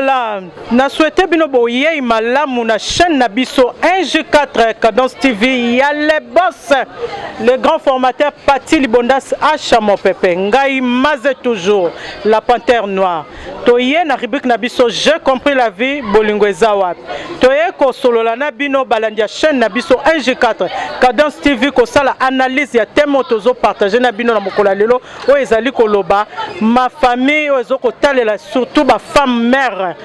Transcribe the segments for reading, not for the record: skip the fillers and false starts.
Voilà, na souhaité bino boye malamu na chaîne Nabiso 1G4 Cadence TV. Il y a les boss, le grand formateur Pati Libondas Achamo Pepe. Ngai Maze toujours, la panthère noire. Toye na rubrique Nabiso, j'ai compris la vie, Bolingo Ezawat. Toye ko solo la nabino balandia chaîne Nabiso 1G4 Cadence TV ko sala analyse ya thème tozo partager nabino na mokola lelo o ezali koloba ma famille ozo ko talela surtout ba femme mère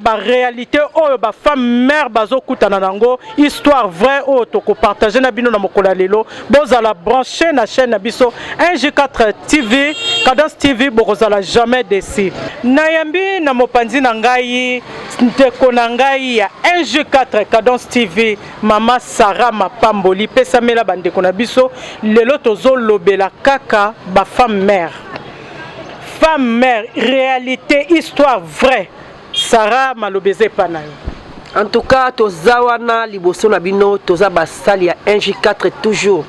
ba réalité o ba femme mère bazo kutana nango histoire vraie o to ko partager nabino na mokola lelo bozala brancher na chaîne Nabiso 1G4 TV Cadence TV bokozala jamais déçu nayambi na mopanzi na ngai ndeko na ngai ya 1G4 Cadence TV Mama Sarah Mapamboli pesamela bandeko na biso lelo tozo lobela kaka ba femme mère réalité histoire vraie Sarah malobeze panayo. En tout cas tozawana liboso na bino toza basali ya 1G4 toujours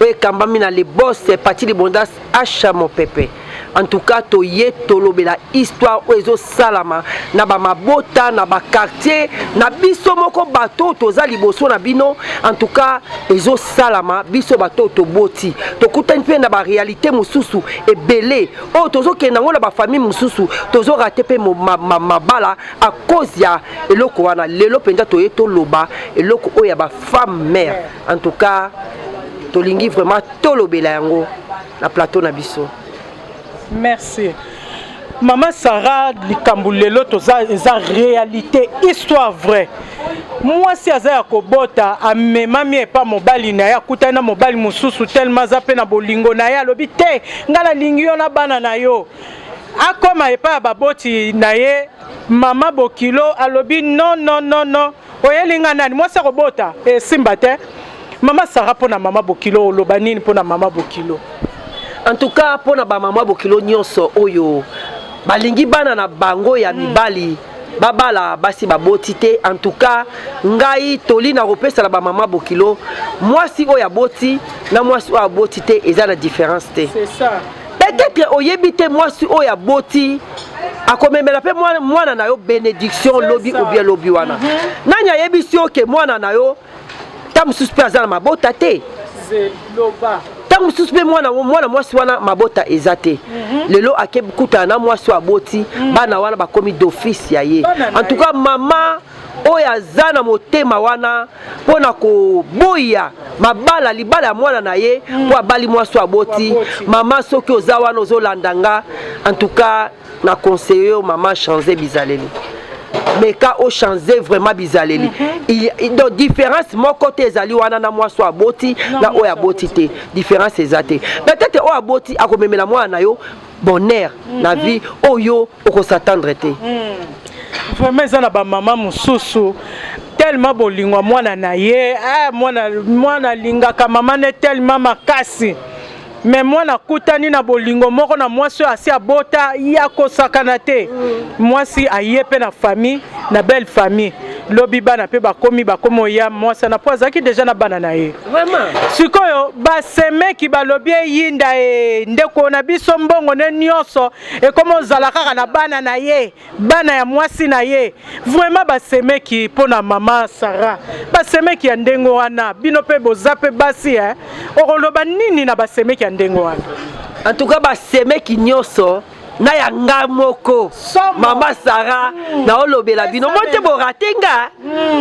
oye kambami na les boss Pati Libondas Achamo Pepe. En tout cas toye tolobela histoire oezo salama na ba mabota na ba quartier na biso moko bato toza liboso na bino. En tout cas ezo salama biso bato toboti tokutani pe na ba réalité mususu ebele o tozo kena ngona ba famille mususu tozo raté pe mabala à cause ya eloko wana lelo penza toye toloba eloko oya ba femme mère. En tout cas tolingi vraiment tolobela yango na plateau na biso. Merci. Maman Sarah Likambulelo toza eza réalité histoire vraie. Moi si azaya kobota amemami epa mobali na ya kutana mobali mususu tellement zape na bolingo na ya lobi te ngala lingi yo na bana na yo. Akoma epa baboti na ye mama Bokilo alobi non. Oyelinga nani moi sa kobota e simba te. Maman Sarah pona mama Bokilo lobanini pona mama Bokilo. En tout cas pour na ba mama Bokilo nyonso oyo balingi bana na bango ya mibali babala basi baboti te. En tout cas ngai toli na repesa la ba mama Bokilo mwasi oya boti na mwasi oya boti te eza na différence te. C'est ça. Peut-être oyebite mwasi oya boti akomemela pe mwana na yo bénédiction lobi ou bien lobi wana. Nanya yebisi oke mwana na yo tam suspect na mabota te. Loba. Tant suspect mwana mwasi wana mabota ezate. Lelo akebkuta na mwasi wa boti bana wana bakomi d'office ya ye. En tout cas mama oya zana motema wana pona ko boya mabala libala ya mwana na ye po abali mwasi wa boti mama soki oza wana ozolandanga. En tout cas na conseiller mama changer bizaleli. Mais quand on change vraiment bizaleli il y a différence mon côté ezali wana na moi soit boti na oya boti te différence ezate peut-être oya boti akomemela mwana na yo bonheur na vie oyo oko s'attendre te vraiment ça na ba maman mususu tellement bolingwa mwana na ye mwana lingaka mama ne tellement makasi. Mais moi na kutani na bolingo moko na mwasi asi abota ya kosakana te. Mwasi ayepe na famille na belle famille. Lobi bana pe bakomo ya mwasi na poza ki déjà na bana na ye. Vraiment. Sikoyo ba seme ki balobi yinda ndeko na biso mbongo ne nyonso e komo zala kaka na bana na ye, bana ya mwasi na ye. Vraiment ba seme ki pona mama Sarah. Ba seme ki ya ndengo wana bino pe bozape basi okoloba nini na ba seme ki en tout cas ba seme ki nyonso na ya nga moko mama Sarah na olobela bino monte boratenga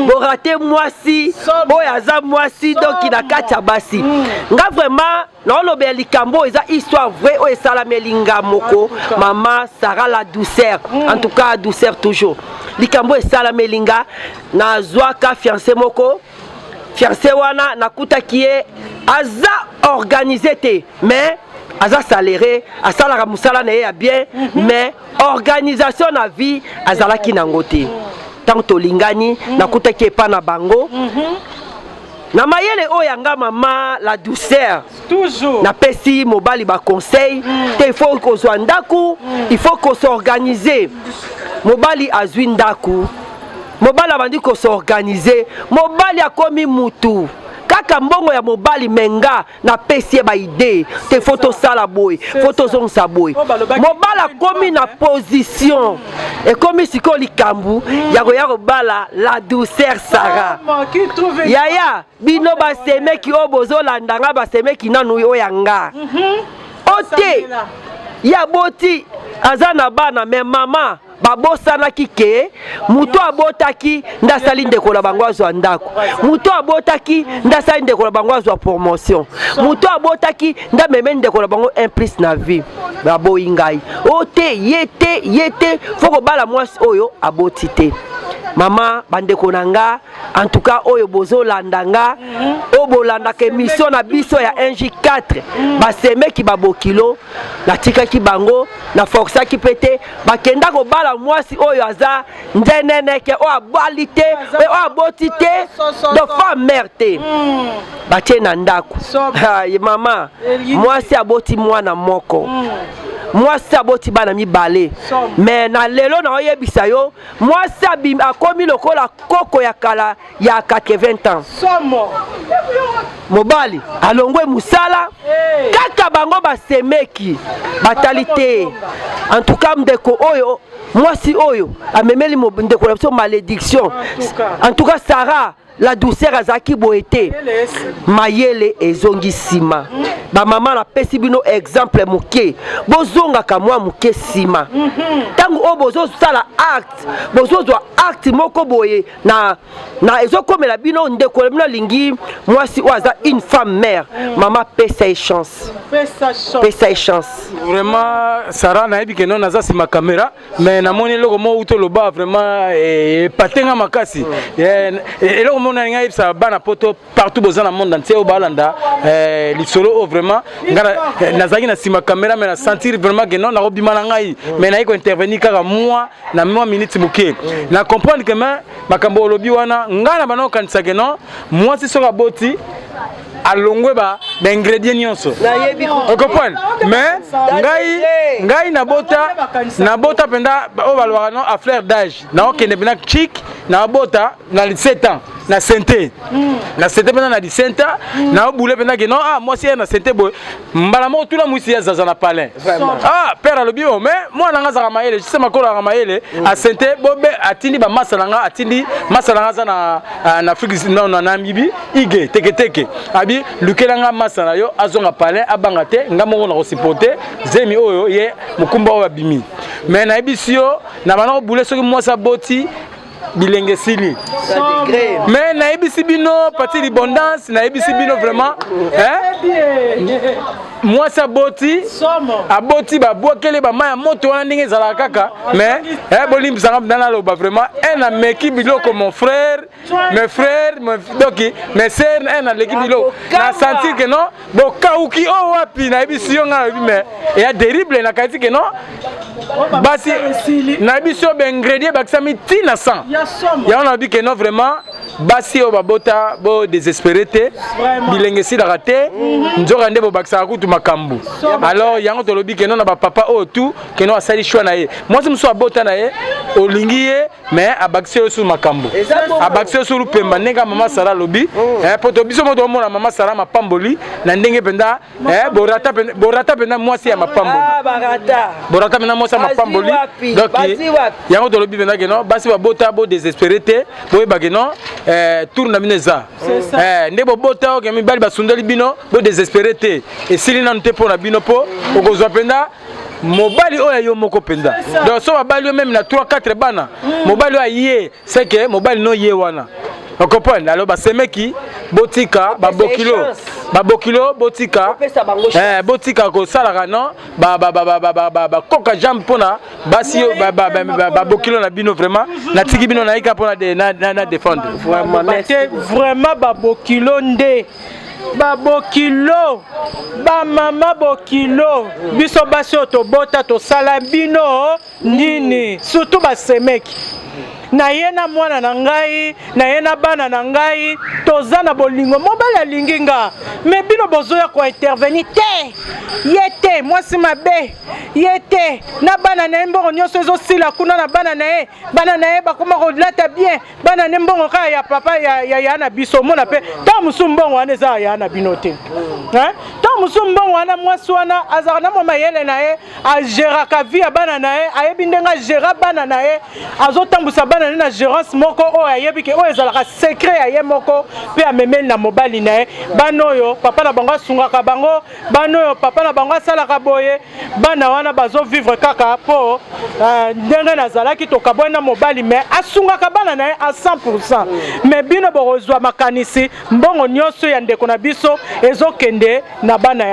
borate mwasi oya za mwasi donc na kati ya basi nga vraiment na olobela likambo eza histoire vraie o esala melinga moko mama Sarah la douceur. En tout cas douceur toujours likambo esala melinga na zwaka fiancé moko fiancé wana nakuta kie aza organisé te mais aza saléré asalaka musala na ye ya bien mais organisation na vie azalaki nango te tant tolingani nakuta kie pa na bango na mayele oyo nga mama la douceur toujours na pesi mobali ba conseil te il faut ko zwa ndaku il faut ko s'organiser mobali azwi ndaku mobali abandi ko s'organiser mobali akomi mutu kaka mbongo ya mobali menga na pesi ba idée te photo sala boy photo zong sa boy mobala komi na position et komi siko likambu ya ko bala la douceur Sarah yaya bino ba semeki obozo landanga ba semeki nanu yo yanga ote ya boti azana bana me mama babosana kike muto abotaki ndasali ndeko la bango azwa ndako muto abotaki ndasali ndeko la bango azwa promotion muto abotaki ndameme ndeko la bango implice na vie baboyi ngai ote yete foko bala mwasi oyo aboti te mama bandeko nanga en tout cas oyo bozo landanga obolanda ke mission na biso ya NJ4 basemeki babokilo na tika ki bango na força ki pete bakenda ko bala mwasi oyo aza ndeneneke o abalite o abotite de femme merte batie na ndako mama mwasi aboti mwana moko mwasi aboti bana mibale mais na lelo na oyebisa yo mwasi akomi lokola koko ya kala ya 80 ans mobali alongwe musala kaka bango basemeki batalite en tout cas ndeko oyo mwasi oyo amemeli ndeko la malédiction en tout cas Sarah la douceur azaki boete mayele ezongi sima ba mama na pesi bino exemple muke bozonga kamwa muke sima tangu obozo sala acte bozo zo acte moko boye na ezokomela bino ndeko bino lingi mwasi oaza une femme mère mama pesa e chance vraiment Sarah na ebi keno naza sima caméra mais na moni loko mo uto loba vraiment patenga makasi eloko mo na ngai sa bana poto partout bozana monde entier au balanda lisolo vraiment ngara nazaki na sima caméra mais na sentir vraiment que non na robima na ngai mais na iko intervenir kaka moi na moi minute muke na comprendre que makambo lobi wana ngana bana kanisa que non moi si soka boti alongwe ba ingrédients nyonso on comprend mais ngai na bota penda o balwa non à fleur d'âge na okende bina chic na bota na 17 ans na santé na santé penda na 17 ans na boule penda que non moi si na santé boy mbala mo tula muisi ya zaza na palin père alobi o mais moi nanga za maele je sais makolo na maele a santé bobe atindi ba masala nga atindi masala nga za na Afrique non na Namibie ige teke abi lukelanga masala yo azonga palin abanga te ngamo na ko supporter zemi oyo ye mukumba wa bimi mais na ebisio na bana ko boule soki moi sa boti bilenge sili mais na ebisi bino parti l'abondance na ebisi bino vraiment moi sa boti aboti ba boakele ba maya moto wana ndenge zala kaka mais bolim zanga ndana loba vraiment un ameki biloko mon frère mes frères donc mes sœurs un l'équipe biloko na sentir que non bo kauki o wapi na ebisi yo nga mais et a terrible na kati que non basi na ebisi yo ba ingrédients ba ksami tina 100 ya on a dit que non vraiment basi o babota bo désespéré te bilenge si la raté nzoka ndebo baksa kutu makambu alors yango to lobi que non na ba papa o tout que non asali choix na ye moi je me suis abota na ye olingi ye mais abakse sur makambu abakse sur pemba nenga mama Sara lobi poto biso moto mona mama Sara mapamboli na ndenge penda borata penda moi si ya mapamboli borata penda moi si ya mapamboli donc yango to lobi penda que non basi babota bo désespéré te bo ba que non tourne mineza ndebo bota ke mi bali basundeli bino bo désespéré te et sili na nte pona bino po okozwa penda mobali oya yo moko penda donc so babali yo même na 3 4 bana mobali oya ye c'est que mobali no ye wana on comprend alors ba semeki botika babokilo botika botika ko salaka non ba koka jam pona basi babokilo na bino vraiment na tiki bino na ika pona na défendre vraiment babokilo nde babokilo ba mama bokilo biso basi to bota to sala bino nini surtout ba semeki na ye na mwana na ngai na ye na bana na ngai toza na bolingo mobali alingi nga mais bino bozoya ko intervenir te ye te mwasi mabe ye te na bana na ye mbongo nyonso ezosila kuna na bana na ye bakoma kolata bien bana ne mbongo kaka ya papa ya na biso omona mpe ta mosu mbongo wana eza ya na bino te ta mosu mbongo wana mwasi wana azaka na mwa mayele na ye ageraka vi ya bana na ye ayebi ndenge agera bana na ye azotambusa bana ne na gérance moko oyo ayebi ke oyo ezalaka secret ya ye moko mpe amemeli na mobali na ye bana oyo papa na bango asungaka bango bana oyo papa na bango asalaka boye bana wana bazovivre kaka mpo ndenge nazalaki tokabwani na mobali me asungaka bana na ye a 100%. me bino bokozwa makanisi mbongo nyonso ya ndeko na biso ezokende na bana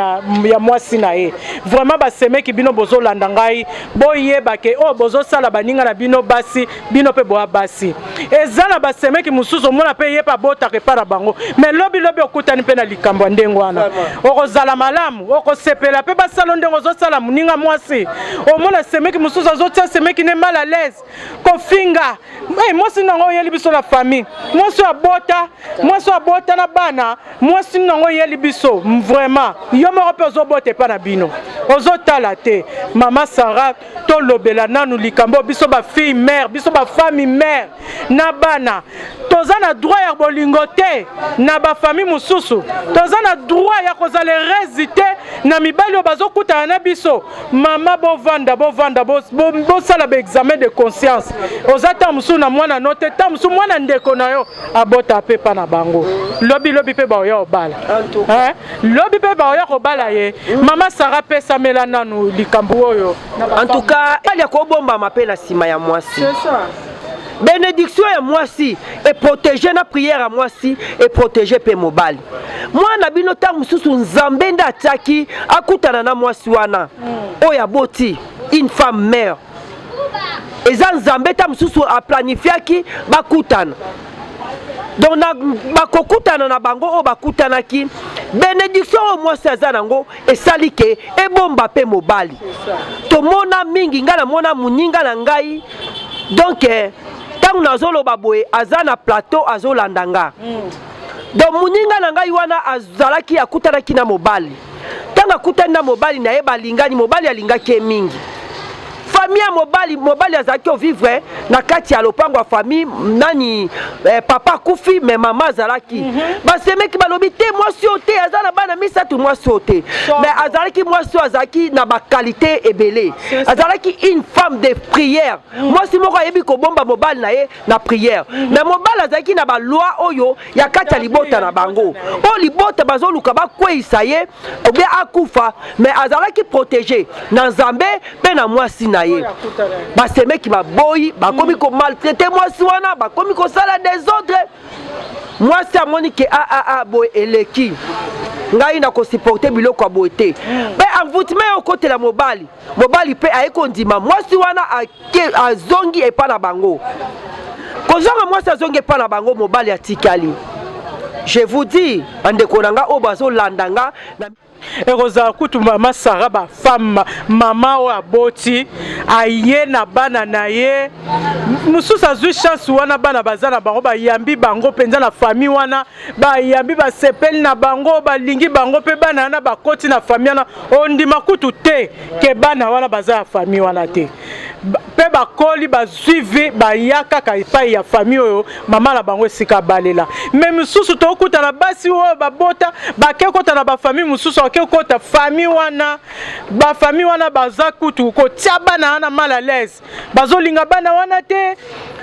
ya mwasi na ye vraiment basemeki bino bozolanda ngai boyeba ke oyo bozosala baninga na bino basi bino mpe boya basi eza na basemeki mosusu omona mpe ye mpe abotaka epa na bango me lobilobi okutani mpe na likambo ya ndenge wana okozala malamu okosepela mpe basala ndenge ozosala moninga mwasi omona semeki mosusu azotia semeki ne mal à l'aise kofinga mwasi nango oyeli biso na famille mwasi abota na bana mwasi nango oyeli biso vraiment yo moko mpe ozobota epa na bino ozotala te mama Sarah tolobela nanu likambo biso bafille mère biso bafamille mère na bana toza na droit ya bolingo te na bafamille mosusu toza na droit ya kozala résulté na mibali oyo bazokutana na biso mama bovanda bosala baexamen de conscience oza ta mosusu na mwana no te ta mosusu mwana ndeko na yo abota mpe pa na bango lobi mpe baoya kobala lobi mpe baoya kobala ye mama Sarah pesamela nanu likambo oyo en tout cas il y a kobombama mpe na nsima ya mwasi bénédiction ya mwasi et protéger na prière ya mwasi et protéger pe mobali mwana bino ta mosusu nzambe nde atiaki akutana na mwasi wana oyo aboti une femme mère eza nzambe ta mosusu aplanifiaki bakutana donc bakokutana na bango oyo bakutanaki bénédiction oyo mwasi aza nango esali ke ebomba pe mobali tomona mingi nga namona moninga na ngai donc ntango nazoloba boye aza na plateau azolanda nga donc moninga na ngai wana azalaki akutanaki na mobali ntango akutani na mobali na ye balingani mobali alingaki ye mingi famille ya mobali azalaki ovivre na kati ya lopango ya famille nani papa kufi me mama azalaki basemeki balobi te mwasi oyo te aza na bana misato mwasi oyo te mais azalaki mwasi oyo azalaki na bakalite ebele azalaki une femme de prière mwasi moko ayebi kobomba mobali na ye na prière mais mobali azalaki na baloi oyo ya kati ya libota na bango oyo libota bazoluka bakweyisa ye obe akufa mais azalaki protégé na nzambe mpe na mwasi na ye basemeki baboyi bakomi ko maltraiter mwasi wana bakomi kosala désordre mwasi amoni ke boye eleki ngai na kosupporte biloko ya boye te mpe envoûtement okotela mobali mpe aye kondima mwasi wana azongi epa na bango kozonga mwasi azongi epa na bango mobali atikali je vous dis bandeko na nga oyo bazolanda nga ekozala kutu mama Sarah bafemme mama oyo aboti aye na bana na ye mosusu azwi chance wana bana baza na bango bayambi bango mpenza na famille wana bayambi basepeli na bango balingi bango mpe bana wana bakoti na famille wana ondima kutu te ke bana wana baza ya famille wana te mpe bakoli bazwi baya kaka epai ya famille oyo mama na bango esika balela me mosusu tokutana basi oyo babota bakekota na bafamille mosusu bakekota famille wana baza kutu kotia bana wana mal à l'aise bazolinga bana wana te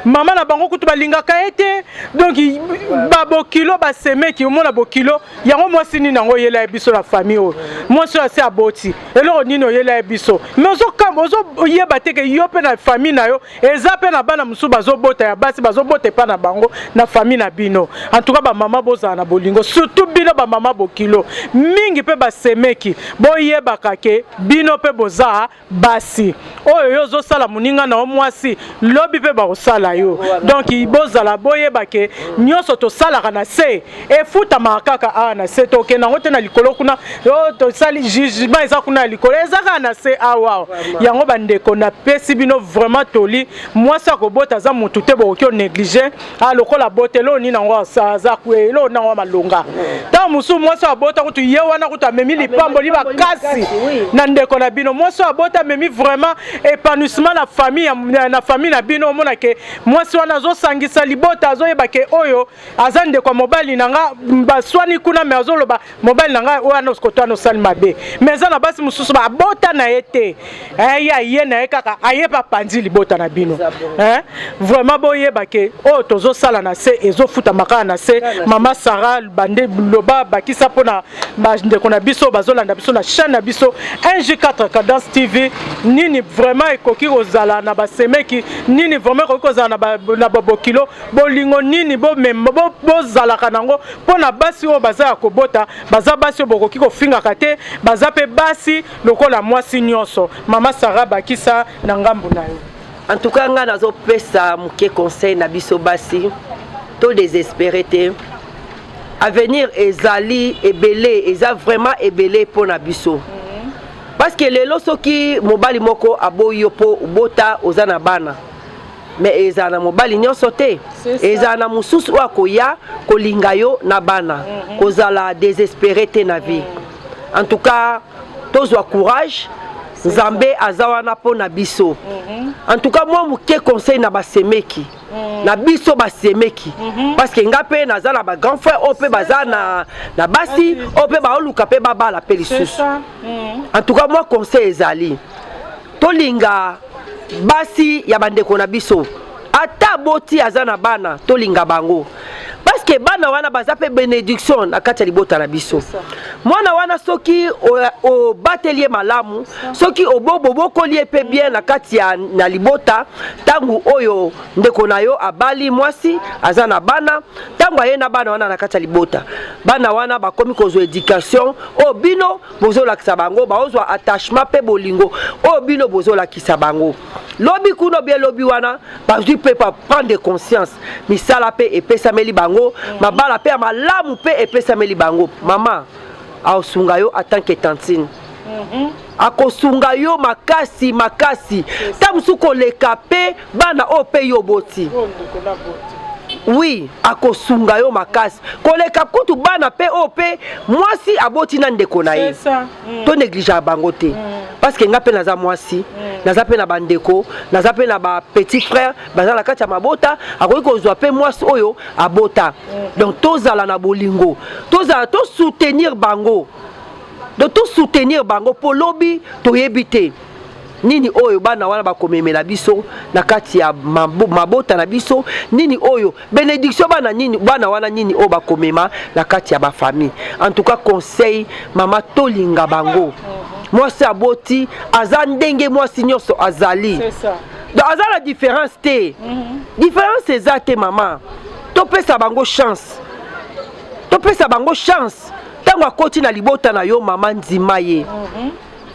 mama na bango kutu balingaka ye te donc babokilo basemeki omona bokilo yango mwasi nini yango oyela ye biso na famille oyo mwasi oyo ase aboti eloko nini oyela ye biso me ozoyeba te ke yo mpe na famille na yo eza mpe na bana mosusu bazobota ya basi bazobota epa na bango na famille na bino en tout cas bamama bozala na bolingo surtout bino bamama bokilo mingi mpe basemeki boyebaka ke bino mpe boza basi oyo yo ozosala moninga na yo mwasi lobi mpe bakosala yo donc bozala boyeba ke nyonso tosalaka na se efutama kaka a na se tokenda ngo te na likolo kuna tosali jugement eza kuna na likolo ezaka na se awa yango bandeko na pesi bino vraiment toli mwasi akobota aza mutu te bokoki onéglige lokola botelo nini nango aza kuelo nango malonga ntango mosusu mwasi abota kutu ye wana kutu amemi lipambo li bakasi na ndeko na bino mwasi abota amemi vraiment épanouissement na famille na bino omona ke mwasi wana azosangisa libota azoyeba ke oyo aza ndeko mobali nanga baswani kuna me azoloba mobali nanga wana oskoto anosali mabe me eza na basi mosusu babota na ye te ye na ye kaka ayeba pandi libota na bino vraiment boyeba ke oyo tozosala na se ezofutamaka na se mama Sarah bande loba bakisa mpona bandeko na biso bazolanda biso na chaîne na biso 1J4 Cadence TV nini vraiment ekoki kozala na basemeki nini vraiment ekoki kozala na babokilo bolingo nini bozalaka nango mpona basi oyo baza ya kobota baza basi oyo bokoki kofingaka te baza mpe basi lokola mwasi nyonso mama Sarah bakisa na ngambu na yo. En tout cas, nga nazo pesa muke conseil na biso basi to désespéré te. Avenir ezali ebele, eza vraiment ebele pour na biso. Parce que lelo soki mobali moko aboyo po bota ozana bana. Mais eza na mobali nyonso te. Eza na mususu wa koya kolinga yo na bana. Kozala désespéré te na vie. En tout cas, tozwa courage. Nzambe azawana po na biso. En tout cas moi muke conseil na basemeki. Na biso basemeki. Parce que ngape naza na ba grand frère ope baza na basi ope ba oluka pe baba la pelisusu. En tout cas moi conseil ezali. Tolinga basi ya bandeko na biso. Ata boti azana bana tolinga bango. Parce que bana wana bazape bénédiction na kati ya libota na biso. Mwana wana soki o batelier malamu, soki obokoli pe bien na kati ya na libota, tangu oyo ndeko na yo abali mwasi azana bana, tangu ayena bana wana na kati ya libota. Bana wana bakomi kozo éducation, o bino bozola kisabango, baozwa attachement pe bolingo, o bino bozola kisabango. Lobi kuno bien lobi wana, bazui pe pa prendre conscience, misala pe epesameli bango, mabala pe malamu pe epesameli bango. Mama aosunga yo en tant que tantine. Akosunga yo makasi makasi. Tamusu koleka pe bana o pe yo boti. Oui, akosunga yo makasi. Koleka kutu bana pe o pe mwasi aboti na ndeko na ye. To néglige bango te. Parce que nga pe naza mwasi, naza pe na bandeko, naza pe na ba petit frère, baza la kati ya mabota, akoki kozwa pe mwasi oyo abota. Donc tozala na bolingo. Tozala to soutenir bango. Donc to soutenir bango po lobi to yebite. Nini oyo bana wana bakomemela biso na kati ya mabota na biso nini oyo bénédiction bana nini bana wana nini o bakomema na kati ya ba famille. En tout cas conseil mama tolinga bango. Mwasi aboti aza ndenge mwasi nyonso azali. C'est ça. Donc aza la différence te. Différence eza te mama. To pesa bango chance. To pesa bango chance. Tango akoti na libota na yo mama ndima ye.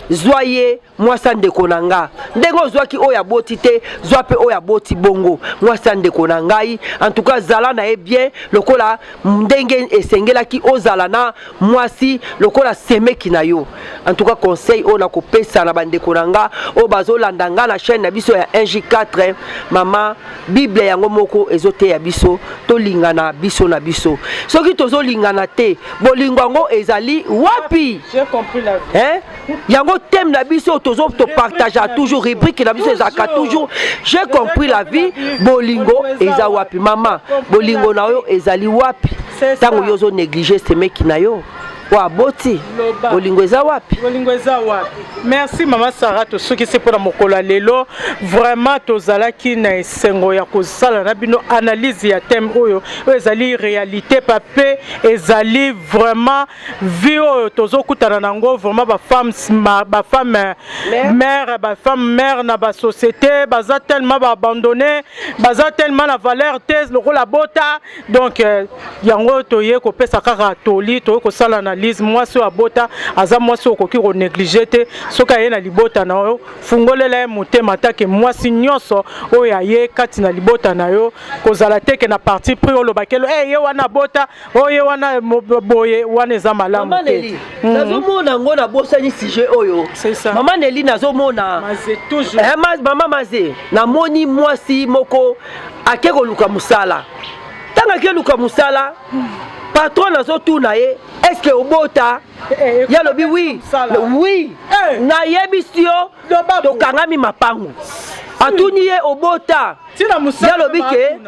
Zoye mwasa ndeko na nga ndenge ozwaki oyo aboti te zwa pe oyo aboti bongo mwasa ndeko na ngai. En tout cas zala na ye bien lokola ndenge esengelaki ozala na mwasi lokola semeki na yo. En tout cas conseil o na kopesa na bandeko na nga o bazolanda nga na chaîne na biso ya 1J4 mama Bible yango moko ezote ya biso tolingana biso na biso soki tozolingana te bolingo yango ezali wapi. J'ai compris la vie. Yango thème na biso tozo to partage toujours rubrique na biso ezaka toujours j'ai compris la vie bolingo eza wapi mama bolingo na yo ezali wapi tango yozo négliger semeki na yo wa boti bolingo eza wapi bolingo eza wapi. Merci mama Sarah to soki c'est pour mokolo lelo vraiment tozalaki na esengo ya kozala na bino analyse ya thème oyo ezali réalité pape ezali vraiment vie oyo tozokutana nango vraiment ba femme mère na ba société baza tellement ba abandonné baza tellement la valeur te lokola bota donc yango toye ko pesa kaka toli to ko sala na analyse mwasi oyo abota aza mwasi okoki konéglige te soki aye na libota na yo fungolela ye motema take mwasi nyonso oyo aye kati na libota na yo kozala teke na parti pris olobakelo ye wana bota oye wana boye wana eza malamu te. Nazomona ngo na bosani sujet oyo Maman Nelly nazomona Maman Maze namoni mwasi moko ake koluka musala tanga ke luka musala patron azotuna ye est-ce que obota ya lobi oui na yebisi yo tokangami mapango atuni ye obota ya lobi ke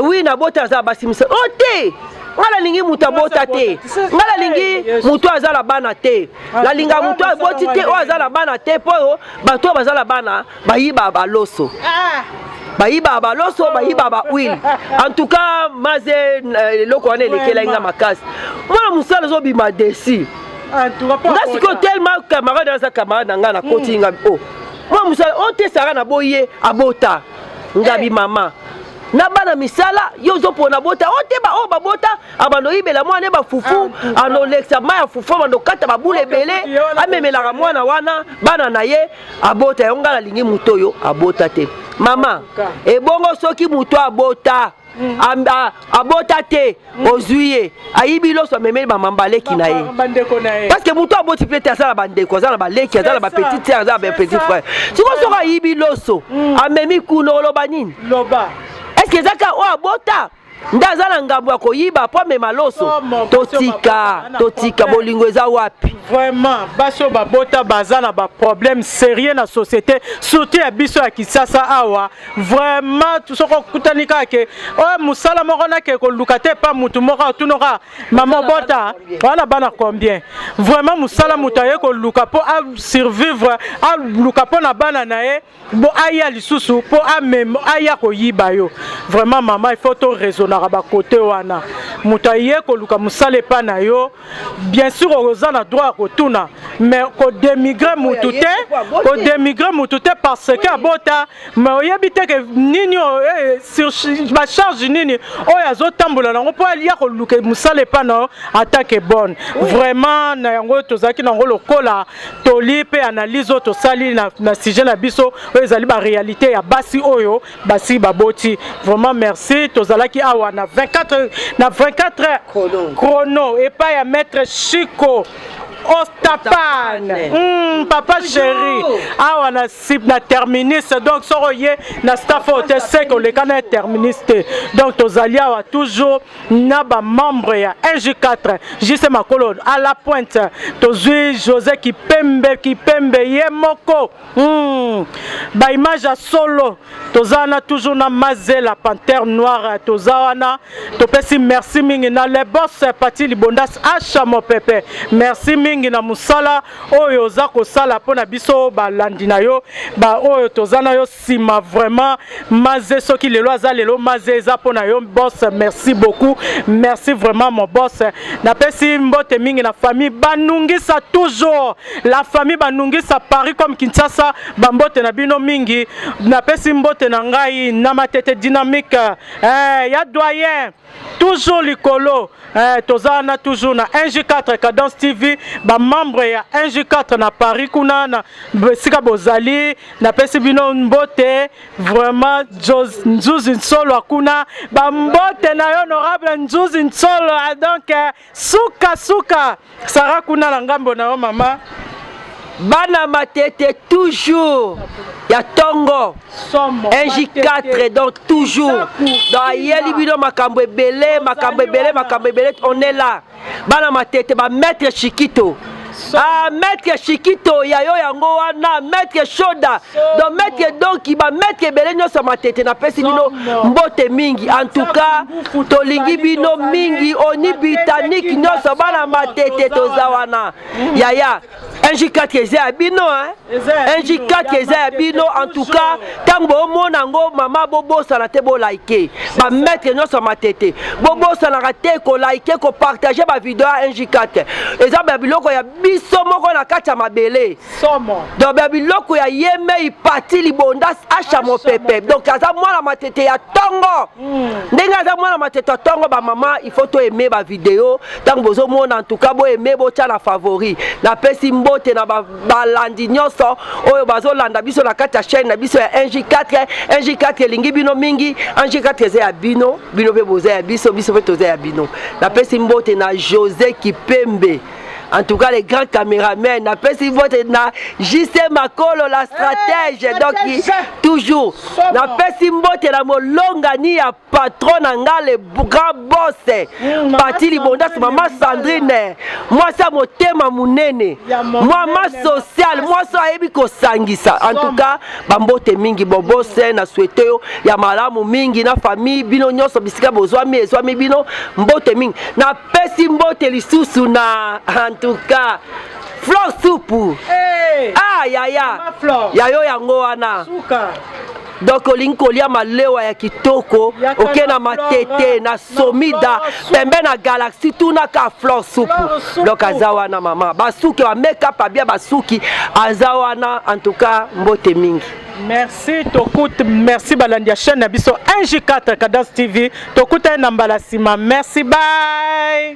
oui na bota za basi musala o te ngala lingi muta bota te ngala lingi mutu azala bana te la linga mutu aboti te o azala bana te po bato bazala bana bayiba baloso bayiba baloso bayiba ba huile en tout cas Maze loko wana elekela inga makasi mwana musala zo bima desi ngasi ko tellement camarade za camarade nga na koti nga mwana musala o te sara na boye abota ngabi mama na bana misala yo zo pona bota o te ba o ba bota abando ibela mwana ba fufu ano lexa maya fufu bando kata ba bule bele amemela mwana wana bana na ye abota yongala lingi mutoyo abota te mama ebongo soki muto abota abota te ozuye ayibi loso memeli ba mambaleki na ye parce que muto aboti peut-être azala bandeko azala baleki azala ba petite sœur azala ba petit frère siko soka ayibi loso amemi kuno loba nini loba est-ce que zaka o abota ndazala ngambo ya koyiba po mema loso totika bolingo eza wapi vraiment baso babota bazana ba problème sérieux na société surtout ya biso ya Kisasa awa vraiment tusoko kutanika ke o musala moko na ke ko lukate pa mutu moko tunoka maman bota wana bana combien vraiment musala mutu aye ko luka po a survivre a luka po na bana na ye bo aya lisusu po a même aya ko yiba yo vraiment maman il faut to raisonner ba côté wana mutu aye ko luka musala pa na yo bien sûr ozana droit kotuna mais ko démigrer mutu te parce que abota mais oyebite ke nini sur ba charge nini oya zo tambola nango po alia ko luka musala pa na attaque bonne vraiment na yango tozaki nango lokola toli pe analyse to sali na sujet na biso ezali ba réalité ya basi oyo basi baboti vraiment merci tozalaki awa na 24 chrono et pas ya maître Chico Ostapan papa chéri awa na sip na terminus donc soroye na staff hôtel sec le kana terminus donc tozali awa toujours na ba membre ya NG4 JC Makolo à la pointe tozui José Kipembe yemoko ba image à solo tozana toujours na Maze la panthère noire tozana topesi merci mingi na le boss Pati Libondas Achamo Pepe merci mingi na musala oyo za ko sala pona biso ba landina yo ba oyo tozana yo sima vraiment Maze soki lelo azalelo Maze za pona yo boss merci beaucoup merci vraiment mon boss na pesi mbote mingi na famille banungisa toujours la famille banungisa Paris comme Kinshasa bambote na bino mingi na pesi mbote na ngai na matete dynamique ya doyen toujours likolo tozana toujours na NG4 Cadence TV ba membre ya NG4 na Paris kuna na besika bozali na pesi bino mbote vraiment Nzuzi Nsolo akuna ba mbote na yo honorable Nzuzi Nsolo donc suka sara kuna na ngambo na yo mama bana matete toujours ya tongo NJ4 donc toujours dans yeli bino makambo ebele on est là bana matete ba maître Chiquito maître Chiquito ya yo yango wana maître Shoda donc maître donc ba maître ebele nyonso matete na pesi bino mbote mingi en tout cas tolingi bino mingi oni Britannique nyonso bana matete tozawana yaya NJ4 eza ya bino NJ4 eza ya bino en tout cas tango bomona ngo mama bobosana te bo like ba mettre nyonso matete bobosana te ko like ko partager ba vidéo ya NJ4 eza ba biloko ya biso moko na kati ya mabele donc ba biloko ya yeme ipati libondas acha mopepe donc aza mwana matete ya tongo ndenge aza mwana matete ya tongo ba mama il faut to aimer ba vidéo tango bozo mona en tout cas bo aimer bo tia na favori na pesi mbote na balandi nyonso oyo bazolanda biso na kati ya chaîne na biso ya NJ4 elingi bino mingi NJ4 eza ya bino bino pe boza ya biso biso pe toza ya bino na pesi mbote na José Kipembe en tout cas les grands caméramans na pesi mbote na JC Makolo la stratège donc toujours na pesi mbote na molongani ya patron nga le grand boss Pati Libondas maman Sandrine moi ça motema munene moi social moi ça ayebi ko sangisa en tout cas bambote mingi bobose na souhaité ya malamu mingi na famille bino nyonso bisika bozwami ezwami bino mbote mingi na pesi mbote lisusu na en tout cas Flor Soupu yayo yango wana donc olinkolia malewa ya kitoko oke na matete na somida pembe na galaxie tuna ka Flor Soupu donc azawana mama basuki wa make up abia basuki azawana en tout cas mbote mingi. Merci Tokut, merci Balandia chaîne Nabiso NJ4 Cadence TV. Tokut Nambala Sima, merci, bye.